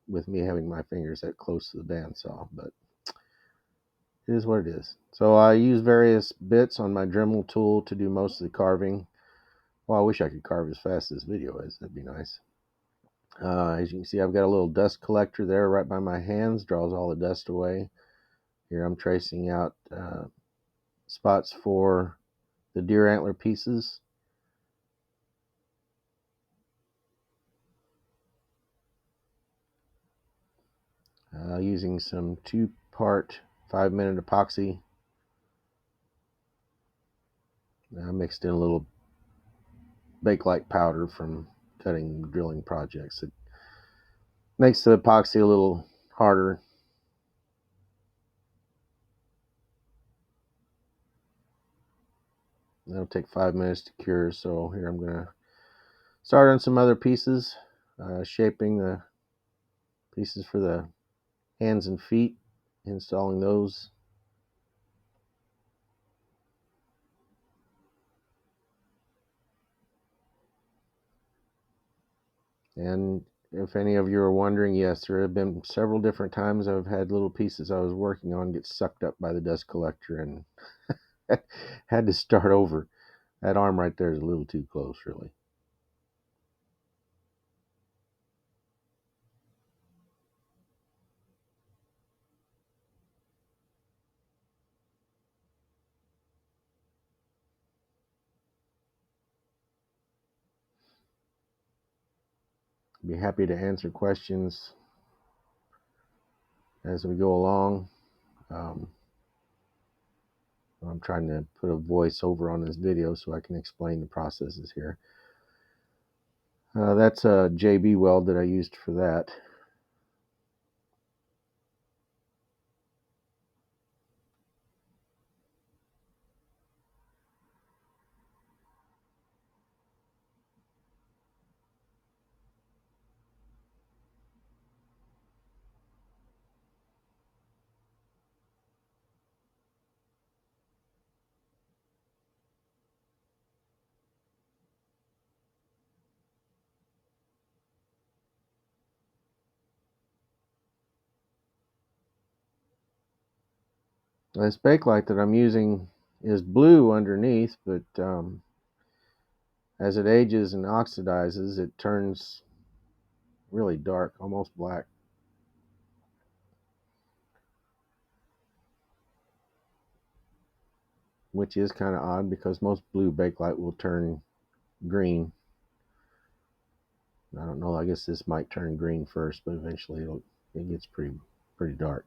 with me having my fingers that close to the bandsaw, but it is what it is. So I use various bits on my Dremel tool to do most of the carving. Well, I wish I could carve as fast as this video is. That'd be nice. As you can see, I've got a little dust collector there right by my hands, draws all the dust away. Here I'm tracing out spots for the deer antler pieces. Using some 2-part 5-minute epoxy. I mixed in a little Bakelite powder from cutting drilling projects. It makes the epoxy a little harder. That'll take 5 minutes to cure, so here I'm going to start on some other pieces, shaping the pieces for the hands and feet, installing those. And if any of you are wondering, yes, there have been several different times I've had little pieces I was working on get sucked up by the dust collector and had to start over. That arm right there is a little too close, really. Be happy to answer questions as we go along. I'm trying to put a voice over on this video so I can explain the processes here. That's a JB weld that I used for that. This Bakelite that I'm using is blue underneath, but as it ages and oxidizes, it turns really dark, almost black. Which is kind of odd because most blue Bakelite will turn green. I don't know, I guess this might turn green first, but eventually it gets pretty dark.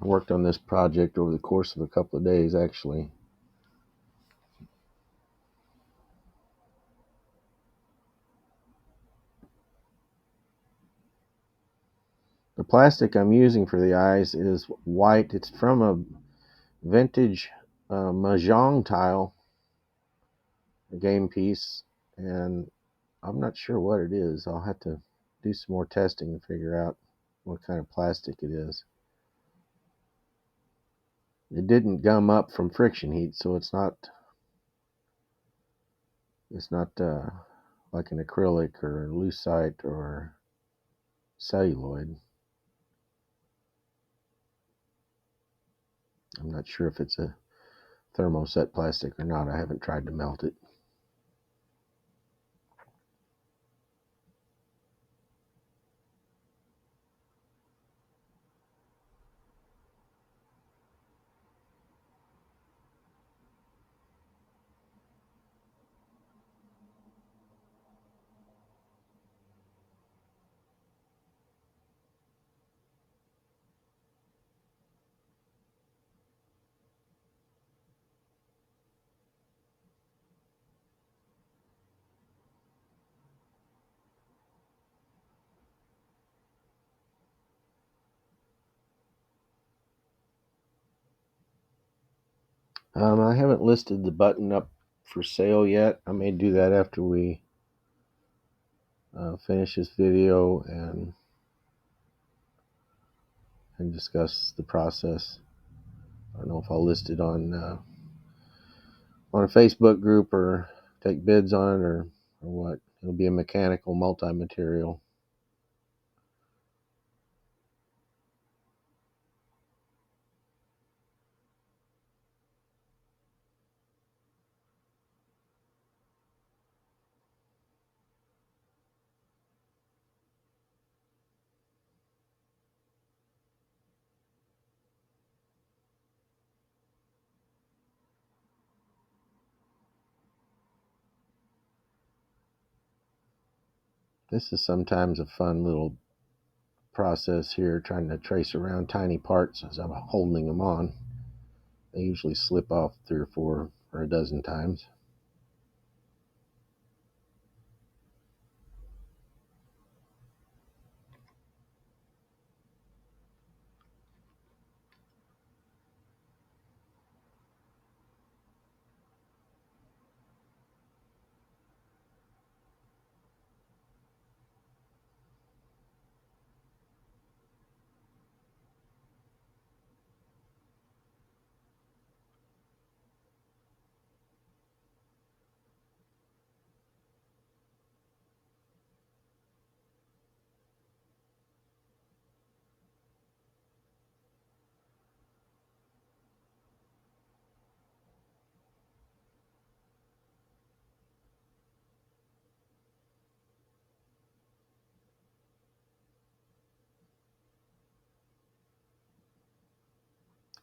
I worked on this project over the course of a couple of days, actually. The plastic I'm using for the eyes is white. It's from a vintage Mahjong tile, a game piece, and I'm not sure what it is. I'll have to do some more testing to figure out what kind of plastic it is. It didn't gum up from friction heat, so it's not like an acrylic or lucite or celluloid. I'm not sure if it's a thermoset plastic or not. I haven't tried to melt it. I haven't listed the button up for sale yet. I may do that after we finish this video and discuss the process. I don't know if I'll list it on a Facebook group or take bids on it or what. It'll be a mechanical multi-material. This is sometimes a fun little process here, trying to trace around tiny parts as I'm holding them on. They usually slip off 3 or 4 or a dozen times.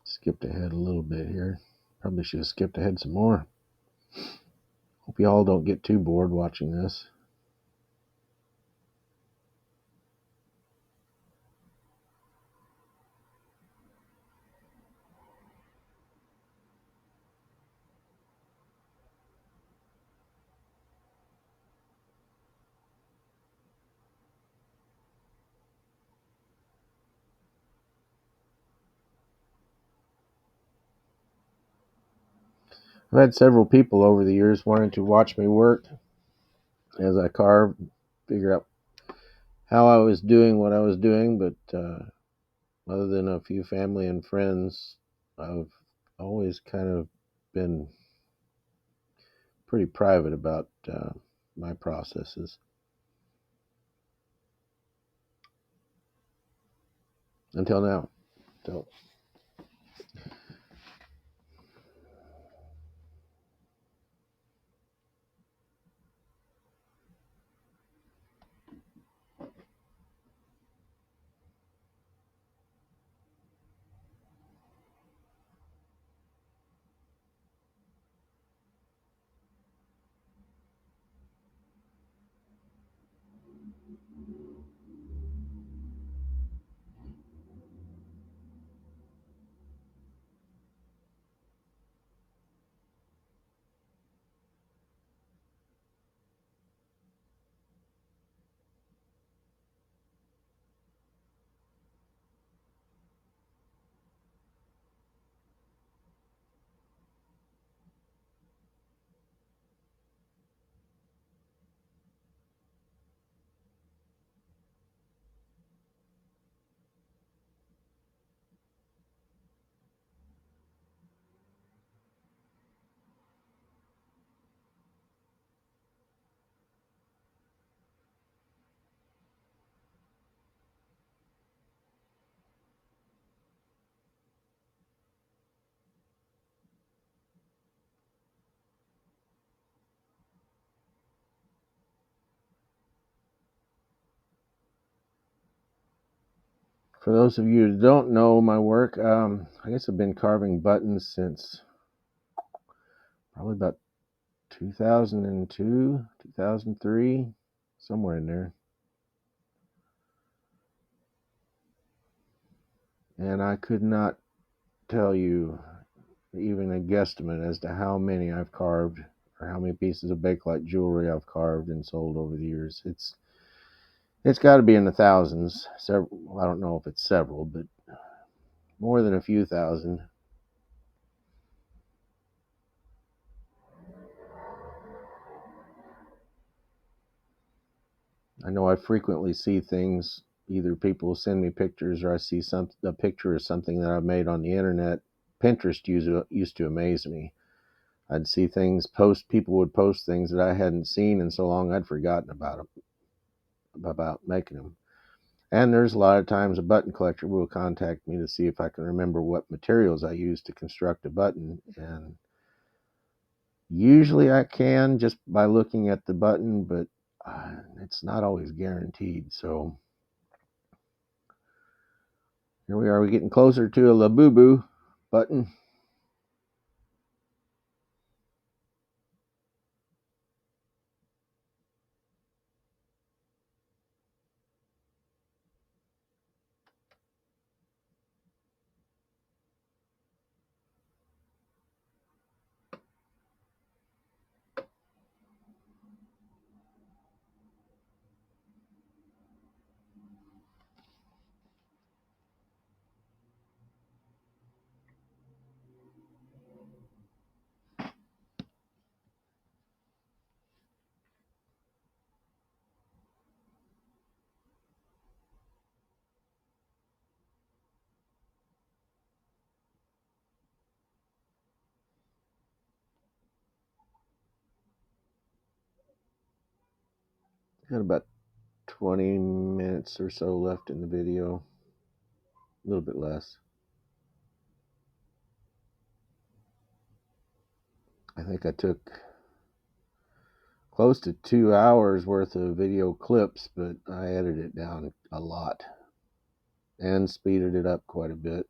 Skipped ahead a little bit here. Probably should have skipped ahead some more. Hope you all don't get too bored watching this. I've had several people over the years wanting to watch me work as I carve, figure out how I was doing what I was doing, but other than a few family and friends, I've always kind of been pretty private about my processes until now. So for those of you who don't know my work, I guess I've been carving buttons since probably about 2002, 2003, somewhere in there. And I could not tell you even a guesstimate as to how many I've carved or how many pieces of Bakelite jewelry I've carved and sold over the years. It's got to be in the thousands. Several, I don't know if it's several, but more than a few thousand. I know I frequently see things. Either people send me pictures, or I see a picture of something that I've made on the internet, Pinterest used to amaze me. I'd see things people would post things that I hadn't seen in so long I'd forgotten about making them. And there's a lot of times a button collector will contact me to see if I can remember what materials I used to construct a button. And usually I can just by looking at the button, but it's not always guaranteed. So here we are. We're getting closer to a Labubu button. Got about 20 minutes or so left in the video, a little bit less. I think I took close to 2 hours worth of video clips, but I edited it down a lot and speeded it up quite a bit.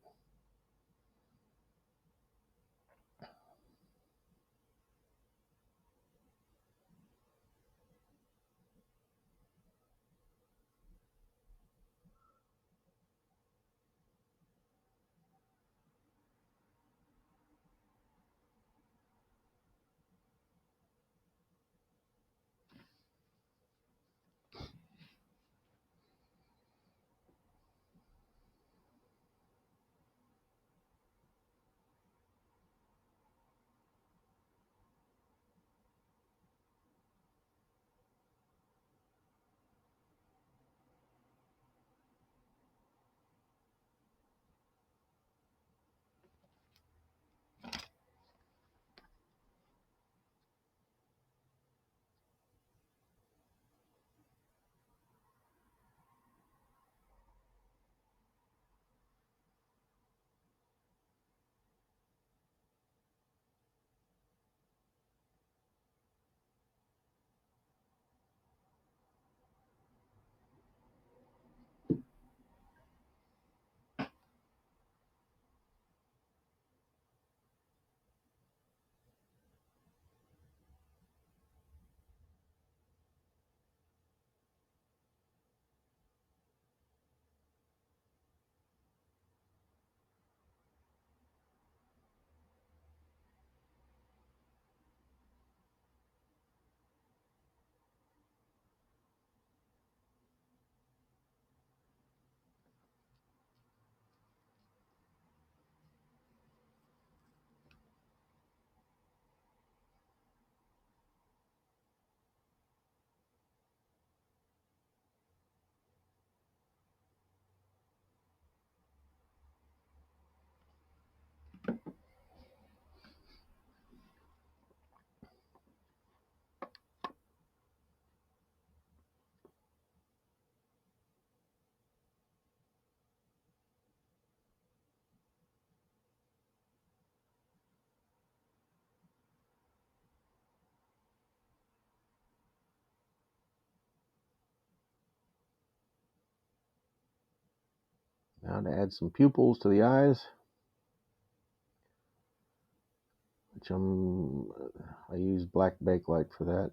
Now to add some pupils to the eyes, which I use black Bakelite for that.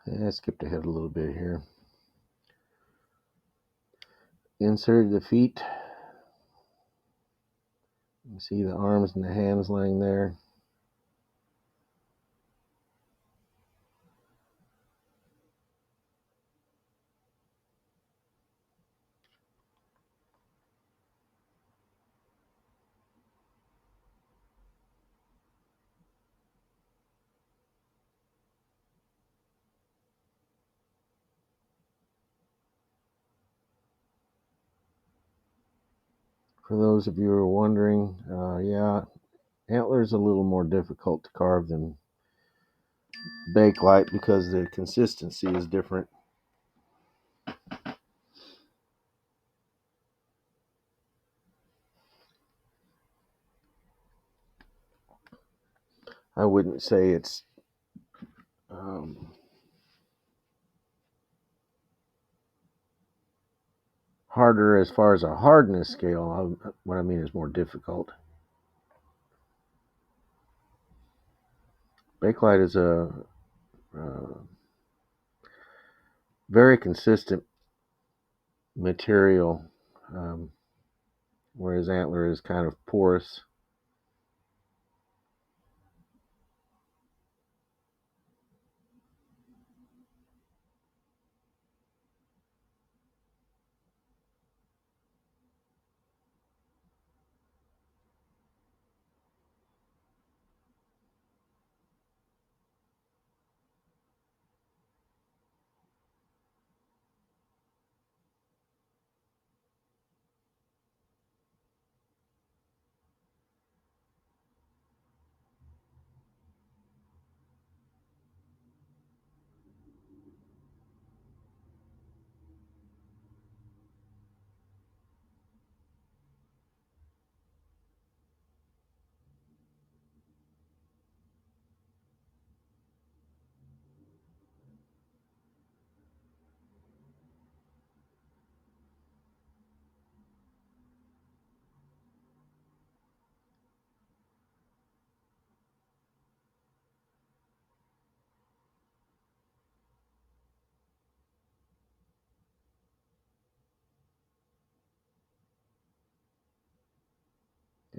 I skipped ahead a little bit here. Inserted the feet. You see the arms and the hands laying there. For those of you who are wondering, yeah, antler's a little more difficult to carve than Bakelite because the consistency is different. I wouldn't say it's harder as far as a hardness scale. What I mean is more difficult. Bakelite is a very consistent material, whereas antler is kind of porous.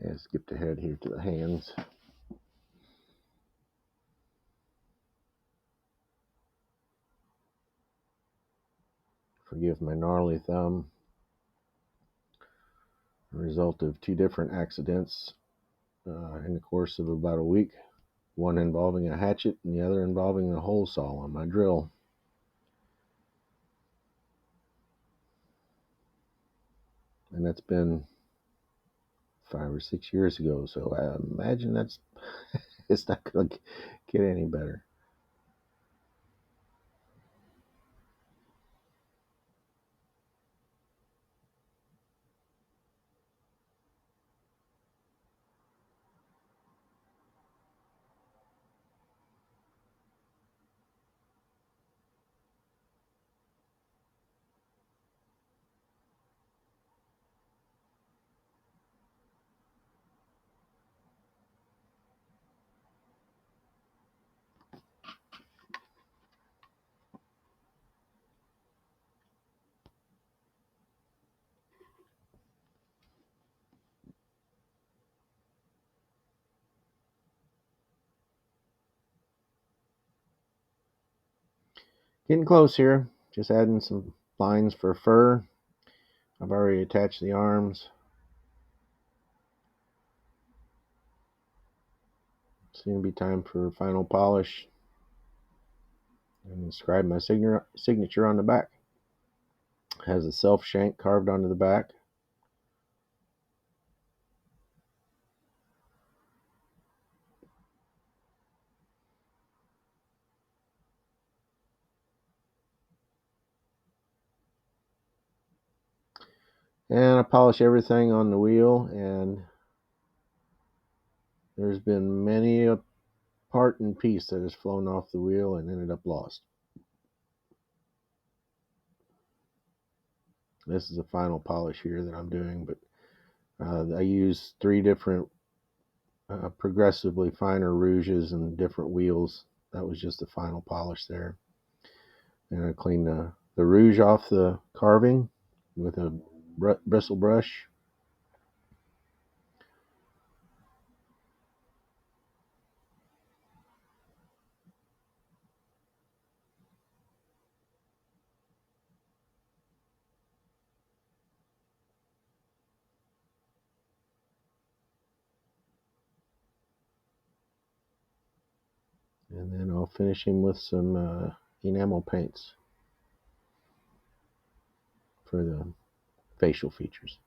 Yeah, skipped ahead here to the hands. Forgive my gnarly thumb. A result of two different accidents in the course of about a week. One involving a hatchet and the other involving a hole saw on my drill. And that's been 5 or 6 years ago. So I imagine that's it's not going to get any better. Getting close here. Just adding some lines for fur. I've already attached the arms. It's going to be time for final polish and inscribe my signature on the back. It has a self shank carved onto the back. And I polish everything on the wheel, and there's been many a part and piece that has flown off the wheel and ended up lost. This is a final polish here that I'm doing, but I use 3 different progressively finer rouges and different wheels. That was just the final polish there. And I clean the rouge off the carving with a bristle brush. And then I'll finish him with some enamel paints for the facial features.